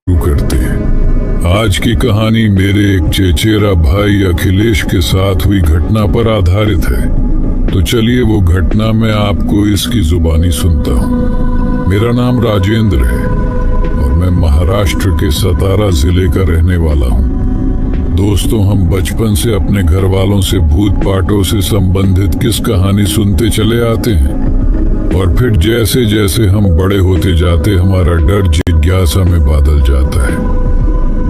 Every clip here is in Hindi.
शुरू करते हैं। आज की कहानी मेरे एक चचेरा भाई अखिलेश के साथ हुई घटना पर आधारित है। तो चलिए वो घटना मैं आपको इसकी जुबानी सुनता हूँ। मेरा नाम राजेंद्र है और मैं महाराष्ट्र के सतारा जिले का रहने वाला हूँ। दोस्तों, हम बचपन से अपने घर वालों से भूत पाठों से संबंधित किस कहानी सुनते चले आते हैं और फिर जैसे जैसे हम बड़े होते जाते हमारा डर जिज्ञासा में बदल जाता है।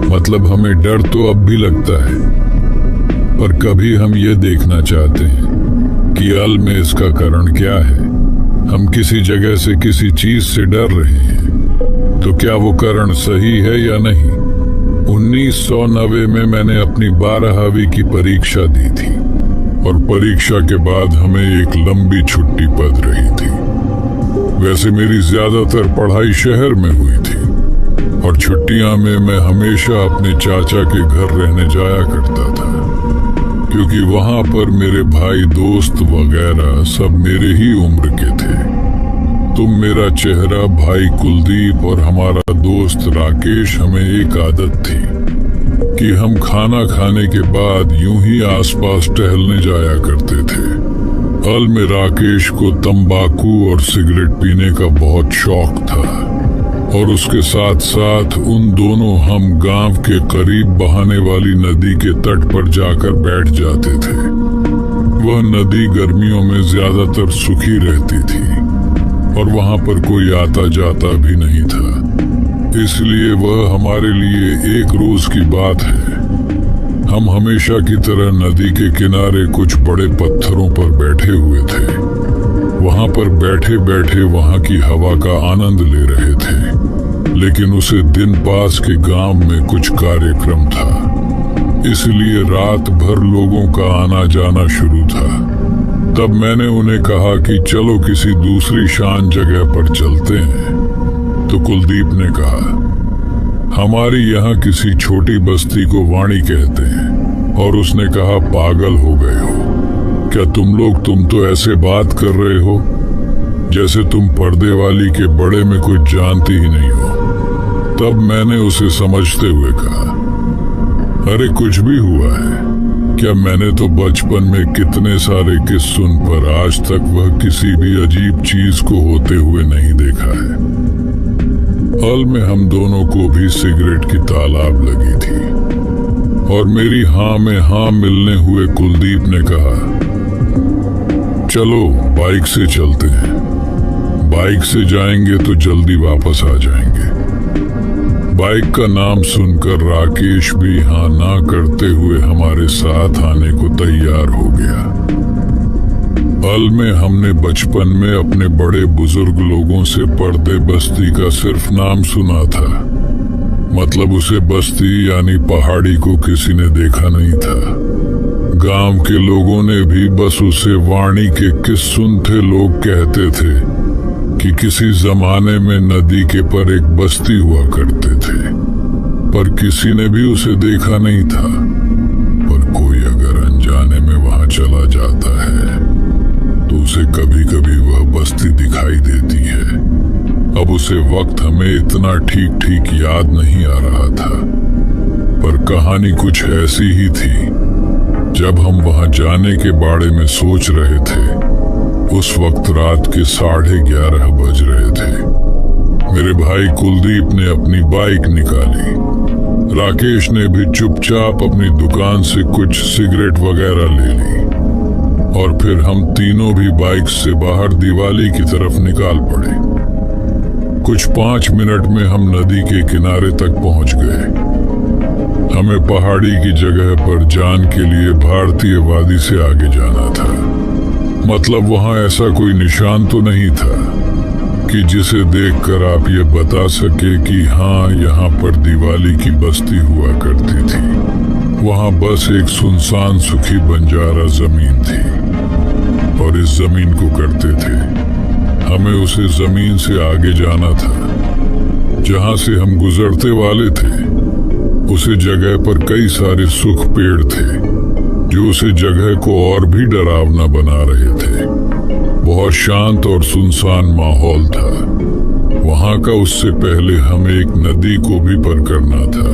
मतलब हमें डर तो अब भी लगता है, पर कभी हम ये देखना चाहते हैं कि असल में इसका कारण क्या है। हम किसी जगह से किसी चीज से डर रहे हैं, तो क्या वो कारण सही है या नहीं। 1990 में मैंने अपनी 12वीं की परीक्षा दी थी और परीक्षा के बाद हमें एक लंबी छुट्टी पड़ रही थी। वैसे मेरी ज्यादातर पढ़ाई शहर में हुई थी और छुट्टियां में मैं हमेशा अपने चाचा के घर रहने जाया करता था, क्योंकि वहां पर मेरे भाई दोस्त वगैरह सब मेरे ही उम्र के थे। तुम मेरा चेहरा भाई कुलदीप और हमारा दोस्त राकेश, हमें एक आदत थी कि हम खाना खाने के बाद यूं ही आसपास टहलने जाया करते थे। असल में राकेश को तंबाकू और सिगरेट पीने का बहुत शौक था और उसके साथ साथ उन दोनों हम गांव के करीब बहाने वाली नदी के तट पर जाकर बैठ जाते थे। वह नदी गर्मियों में ज्यादातर सूखी रहती थी और वहां पर कोई आता जाता भी नहीं था, इसलिए वह हमारे लिए एक रोज की बात है। हम हमेशा की तरह नदी के किनारे कुछ बड़े पत्थरों पर बैठे हुए थे। वहां पर बैठे बैठे वहां की हवा का आनंद ले रहे थे, लेकिन उसे दिन पास के गांव में कुछ कार्यक्रम था, इसलिए रात भर लोगों का आना जाना शुरू था। तब मैंने उन्हें कहा कि चलो किसी दूसरी शान जगह पर चलते हैं। तो कुलदीप ने कहा, हमारी यहाँ किसी छोटी बस्ती को वाणी कहते हैं। और उसने कहा, पागल हो गए हो क्या तुम तो ऐसे बात कर रहे हो जैसे तुम पर्दे वाली के बड़े में कुछ जानती ही नहीं हो। तब मैंने उसे समझते हुए कहा, अरे कुछ भी हुआ है क्या, मैंने तो बचपन में कितने सारे किस्से सुन पर आज तक वह किसी भी अजीब चीज को होते हुए नहीं देखा है। हाल में हम दोनों को भी सिगरेट की तालाब लगी थी और मेरी हाँ में हाँ मिलने हुए कुलदीप ने कहा, चलो बाइक से चलते हैं। बाइक से जाएंगे तो जल्दी वापस आ जाएंगे। बाइक का नाम सुनकर राकेश भी हाँ ना करते हुए हमारे साथ आने को तैयार हो गया। हाल में हमने बचपन में अपने बड़े बुजुर्ग लोगों से पर्दे बस्ती का सिर्फ नाम सुना था। मतलब उसे बस्ती यानी पहाड़ी को किसी ने देखा नहीं था। गांव के लोगों ने भी बस उसे वाणी के किस्से सुनते लोग कहते थे कि किसी जमाने में नदी के पर एक बस्ती हुआ करते थे, पर किसी ने भी उसे देखा नहीं था। पर कोई अगर अनजाने में वहां चला जाता है तो उसे कभी कभी वह बस्ती दिखाई देती है। अब उसे वक्त हमें इतना ठीक याद नहीं आ रहा था, पर कहानी कुछ ऐसी ही थी। जब हम वहां जाने के बारे में सोच रहे थे, उस वक्त रात के 11:30 बज रहे थे। मेरे भाई कुलदीप ने अपनी बाइक निकाली। राकेश ने भी चुपचाप अपनी दुकान से कुछ सिगरेट वगैरह ले ली और फिर हम तीनों भी बाइक से बाहर दिवाली की तरफ निकाल पड़े। कुछ 5 मिनट में हम नदी के किनारे तक पहुंच गए। हमें पहाड़ी की जगह पर जान के लिए भारतीय वादी से आगे जाना था। मतलब वहां ऐसा कोई निशान तो नहीं था कि जिसे देखकर आप ये बता सके कि हाँ यहाँ पर दिवाली की बस्ती हुआ करती थी। वहां बस एक सुनसान सूखी बंजारा जमीन थी और इस जमीन को करते थे। हमें उसे जमीन से आगे जाना था। जहां से हम गुजरते वाले थे उसे जगह पर कई सारे सूख पेड़ थे जो उसे जगह को और भी डरावना बना रहे थे। बहुत शांत और सुनसान माहौल था। वहां का उससे पहले हमें एक नदी को भी पार करना था।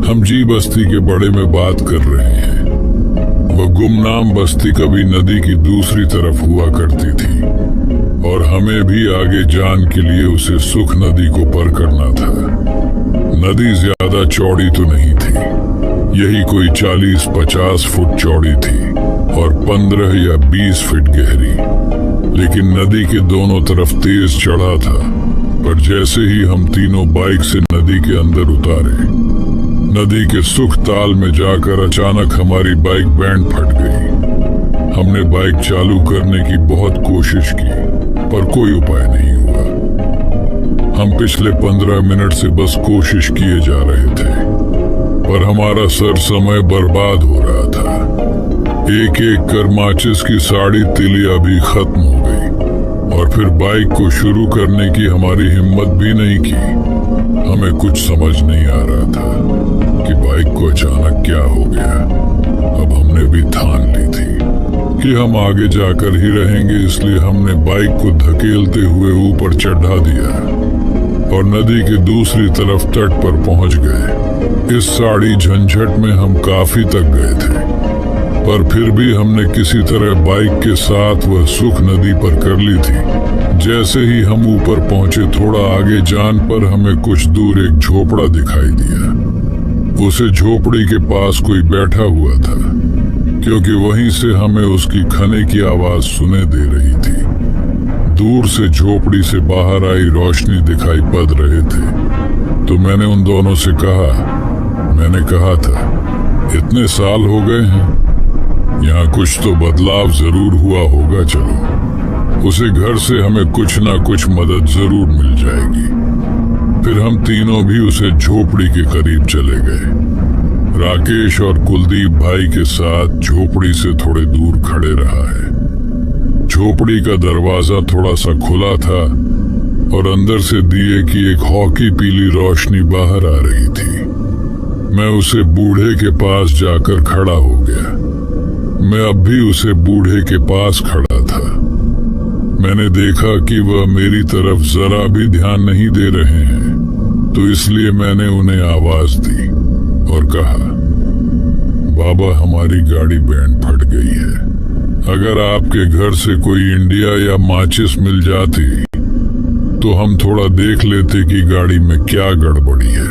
हम जी बस्ती के बड़े में बात कर रहे हैं। वह गुमनाम बस्ती कभी नदी की दूसरी तरफ हुआ करती थी और हमें भी आगे जान के लिए उसे सुख नदी को पार करना था। नदी ज्यादा चौड़ी तो नहीं थी, यही कोई 40-50 फुट चौड़ी थी और 15 या 20 फीट गहरी। लेकिन नदी के दोनों तरफ तेज चढ़ा था। पर जैसे ही हम तीनों बाइक से नदी के अंदर उतारे, नदी के सुख ताल में जाकर अचानक हमारी बाइक बैंड फट गई। हमने बाइक चालू करने की बहुत कोशिश की पर कोई उपाय नहीं हुआ। हम पिछले 15 मिनट से बस कोशिश किए जा रहे थे पर हमारा सर समय बर्बाद हो रहा था। एक एक कर माचिस की साड़ी तिलिया भी खत्म हो गई और फिर बाइक को शुरू करने की हमारी हिम्मत भी नहीं की। हमें कुछ समझ नहीं आ रहा था कि बाइक को अचानक क्या हो गया। अब हमने भी ठान ली थी कि हम आगे जाकर ही रहेंगे, इसलिए हमने बाइक को धकेलते हुए ऊपर चढ़ा दिया और नदी के दूसरी तरफ तट पर पहुंच गए। इस साड़ी झंझट में हम काफी तक गए थे पर फिर भी हमने किसी तरह बाइक के साथ वह सुख नदी पर कर ली थी। जैसे ही हम ऊपर पहुंचे, थोड़ा आगे जान पर हमें कुछ दूर एक झोपड़ा दिखाई दिया। उसे झोपड़ी के पास कोई बैठा हुआ था क्योंकि वहीं से हमें उसकी खने की आवाज सुने दे रही थी। दूर से झोपड़ी से बाहर आई रोशनी दिखाई पड़ रहे थे तो मैंने उन दोनों से कहा, मैंने कहा था इतने साल हो गए हैं, यहाँ कुछ तो बदलाव जरूर हुआ होगा। चलो उसे घर से हमें कुछ ना कुछ मदद जरूर मिल जाएगी। फिर हम तीनों भी उसे झोपड़ी के करीब चले गए। राकेश और कुलदीप भाई के साथ झोपड़ी से थोड़े दूर खड़े रहा है। झोपड़ी का दरवाजा थोड़ा सा खुला था और अंदर से दिए की एक हॉकी पीली रोशनी बाहर आ रही थी। मैं उसे बूढ़े के पास जाकर खड़ा हो गया। मैं अब भी उसे बूढ़े के पास खड़ा था। मैंने देखा कि वह मेरी तरफ जरा भी ध्यान नहीं दे रहे हैं तो इसलिए मैंने उन्हें आवाज दी और कहा, बाबा हमारी गाड़ी बैंड फट गई है। अगर आपके घर से कोई इंडिया या माचिस मिल जाती तो हम थोड़ा देख लेते कि गाड़ी में क्या गड़बड़ी है।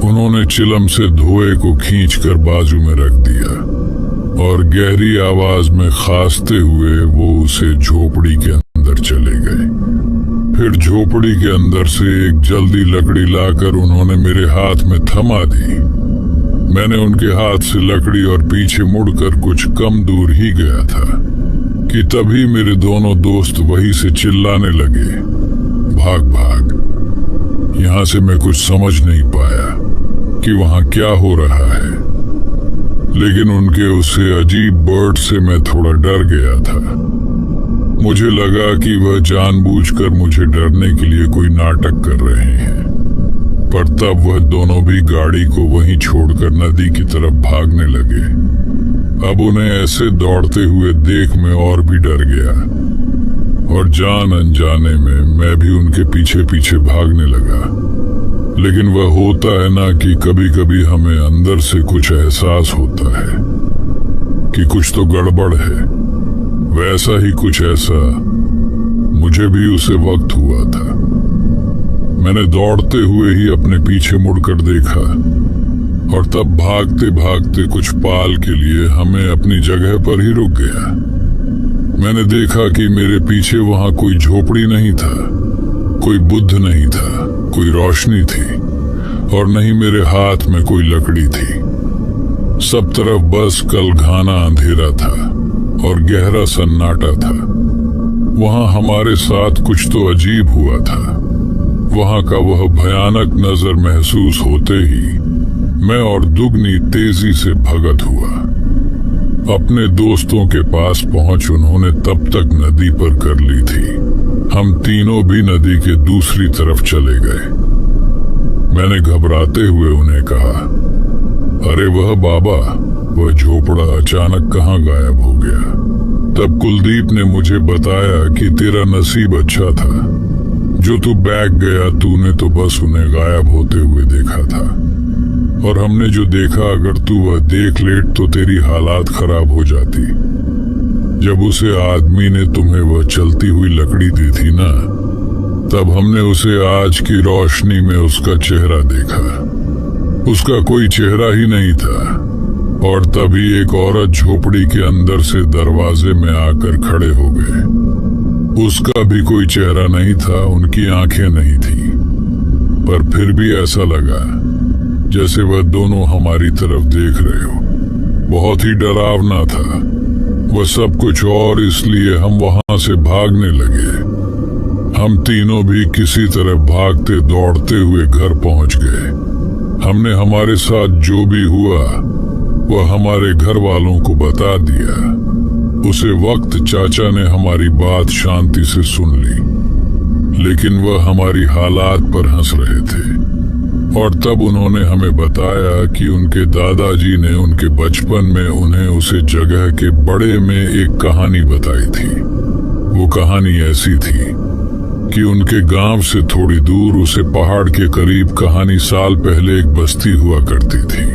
उन्होंने चिलम से धुएं को खींचकर बाजू में रख दिया और गहरी आवाज में खांसते हुए वो उसे झोपड़ी के अंदर चले गए। फिर झोपड़ी के अंदर से एक जल्दी लकड़ी लाकर उन्होंने मेरे हाथ में थमा दी। मैंने उनके हाथ से लकड़ी और पीछे मुड़कर कुछ कम दूर ही गया था कि तभी मेरे दोनों दोस्त वहीं से चिल्लाने लगे, भाग भाग। यहाँ से मैं कुछ समझ नहीं पाया कि वहां क्या हो रहा है, लेकिन उनके उसे अजीब बर्ड से मैं थोड़ा डर गया था। मुझे लगा कि वह जानबूझकर मुझे डरने के लिए कोई नाटक कर रहे हैं। पर तब वह दोनों भी गाड़ी को वहीं छोड़कर नदी की तरफ भागने लगे। अब उन्हें ऐसे दौड़ते हुए देख मैं और भी डर गया और जान अनजाने में मैं भी उनके पीछे पीछे भागने लगा। लेकिन वह होता है ना कि कभी कभी हमें अंदर से कुछ एहसास होता है कि कुछ तो गड़बड़ है। वैसा ही कुछ ऐसा मुझे भी उसे वक्त हुआ था। मैंने दौड़ते हुए ही अपने पीछे मुड़कर देखा और तब भागते भागते कुछ पाल के लिए हमें अपनी जगह पर ही रुक गया। मैंने देखा कि मेरे पीछे वहां कोई झोपड़ी नहीं था, कोई बुद्ध नहीं था, कोई रोशनी थी और नहीं मेरे हाथ में कोई लकड़ी थी। सब तरफ बस कलघाना अंधेरा था और गहरा सन्नाटा था। वहां हमारे साथ कुछ तो अजीब हुआ था। वहां का वह भयानक नजर महसूस होते ही मैं और दुगनी तेजी से भगत हुआ। अपने दोस्तों के पास पहुंच उन्होंने तब तक नदी पर कर ली थी। हम तीनों भी नदी के दूसरी तरफ चले गए। मैंने घबराते हुए उन्हें कहा, अरे वह बाबा, वह झोपड़ा अचानक कहाँ गायब हो गया। तब कुलदीप ने मुझे बताया कि तेरा नसीब अच्छा था, जो तू बैग गया तूने तो बस उन्हें गायब होते हुए देखा था, और हमने जो देखा अगर तू वह देख लेट तो तेरी हालात खराब हो जाती। जब उसे आदमी ने तुम्हें वह चलती हुई लकड़ी दी थी ना, तब हमने उसे आज की रोशनी में उसका चेहरा देखा। उसका कोई चेहरा ही नहीं था, और तभी एक औरत झोपड़ी के अंदर से दरवाजे में आकर खड़े हो गए। उसका भी कोई चेहरा नहीं था, उनकी आंखें नहीं थी, पर फिर भी ऐसा लगा जैसे वह दोनों हमारी तरफ देख रहे हो। बहुत ही डरावना था वह सब कुछ, और इसलिए हम वहां से भागने लगे। हम तीनों भी किसी तरह भागते दौड़ते हुए घर पहुंच गए। हमने हमारे साथ जो भी हुआ वह हमारे घर वालों को बता दिया। उसे वक्त चाचा ने हमारी बात शांति से सुन ली, लेकिन वह हमारी हालात पर हंस रहे थे। और तब उन्होंने हमें बताया कि उनके दादाजी ने उनके बचपन में उन्हें उसे जगह के बड़े में एक कहानी बताई थी। वो कहानी ऐसी थी कि उनके गांव से थोड़ी दूर उसे पहाड़ के करीब कहानी साल पहले एक बस्ती हुआ करती थी,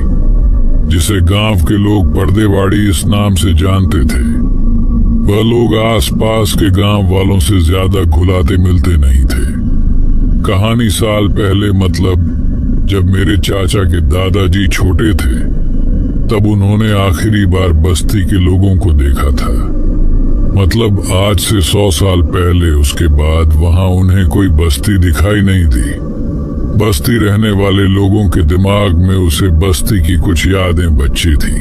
जिसे गांव के लोग पर्देवाड़ी इस नाम से जानते थे। वह लोग आसपास के गांव वालों से ज्यादा घुलाते मिलते नहीं थे। कहानी साल पहले मतलब जब मेरे चाचा के दादाजी छोटे थे, तब उन्होंने आखिरी बार बस्ती के लोगों को देखा था। मतलब आज से 100 साल पहले। उसके बाद वहां उन्हें कोई बस्ती दिखाई नहीं दी। बस्ती रहने वाले लोगों के दिमाग में उसे बस्ती की कुछ यादें बची थी।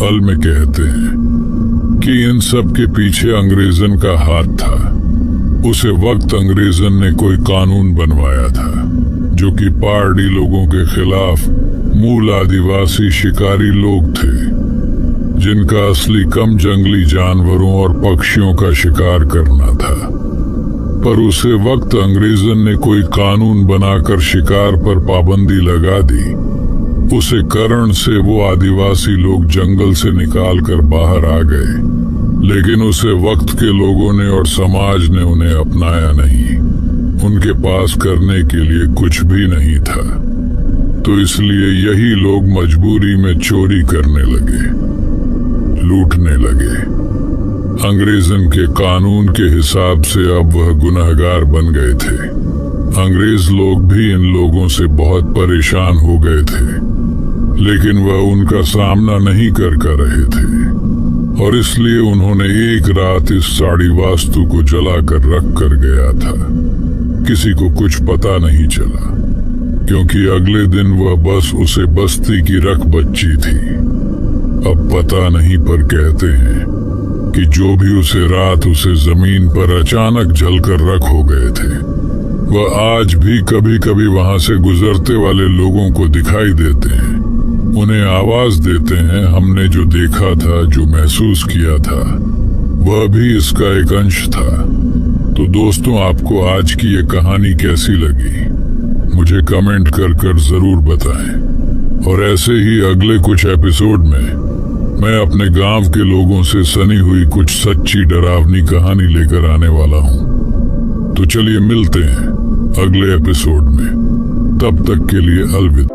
अल में कहते हैं कि इन सब के पीछे अंग्रेजन का हाथ था। उसे वक्त अंग्रेजन ने कोई कानून बनवाया था जो कि पहाड़ी लोगों के खिलाफ मूल आदिवासी शिकारी लोग थे, जिनका असली कम जंगली जानवरों और पक्षियों का शिकार करना था। पर उसे वक्त अंग्रेजन ने कोई कानून बनाकर शिकार पर पाबंदी लगा दी। उसे कारण से वो आदिवासी लोग जंगल से निकाल कर बाहर आ गए, लेकिन उसे वक्त के लोगों ने और समाज ने उन्हें अपनाया नहीं। उनके पास करने के लिए कुछ भी नहीं था, तो इसलिए यही लोग मजबूरी में चोरी करने लगे, लूटने लगे। अंग्रेजन के कानून के हिसाब से अब वह गुनहगार बन गए थे। अंग्रेज लोग भी इन लोगों से बहुत परेशान हो गए थे, लेकिन वह उनका सामना नहीं कर रहे थे, और इसलिए उन्होंने एक रात इस साड़ी वास्तु को जलाकर रख कर गया था। किसी को कुछ पता नहीं चला, क्योंकि अगले दिन वह बस उसे बस्ती की रख बच्ची थी। अब पता नहीं, पर कहते हैं कि जो भी उसे रात उसे जमीन पर अचानक जलकर रख हो गए थे, वह आज भी कभी कभी वहां से गुजरते वाले लोगों को दिखाई देते हैं, उन्हें आवाज देते हैं। हमने जो देखा था, जो महसूस किया था, वह भी इसका एक अंश था। तो दोस्तों, आपको आज की ये कहानी कैसी लगी मुझे कमेंट कर जरूर बताएं। और ऐसे ही अगले कुछ एपिसोड में मैं अपने गांव के लोगों से सनी हुई कुछ सच्ची डरावनी कहानी लेकर आने वाला हूं। तो चलिए मिलते हैं अगले एपिसोड में। तब तक के लिए अलविदा।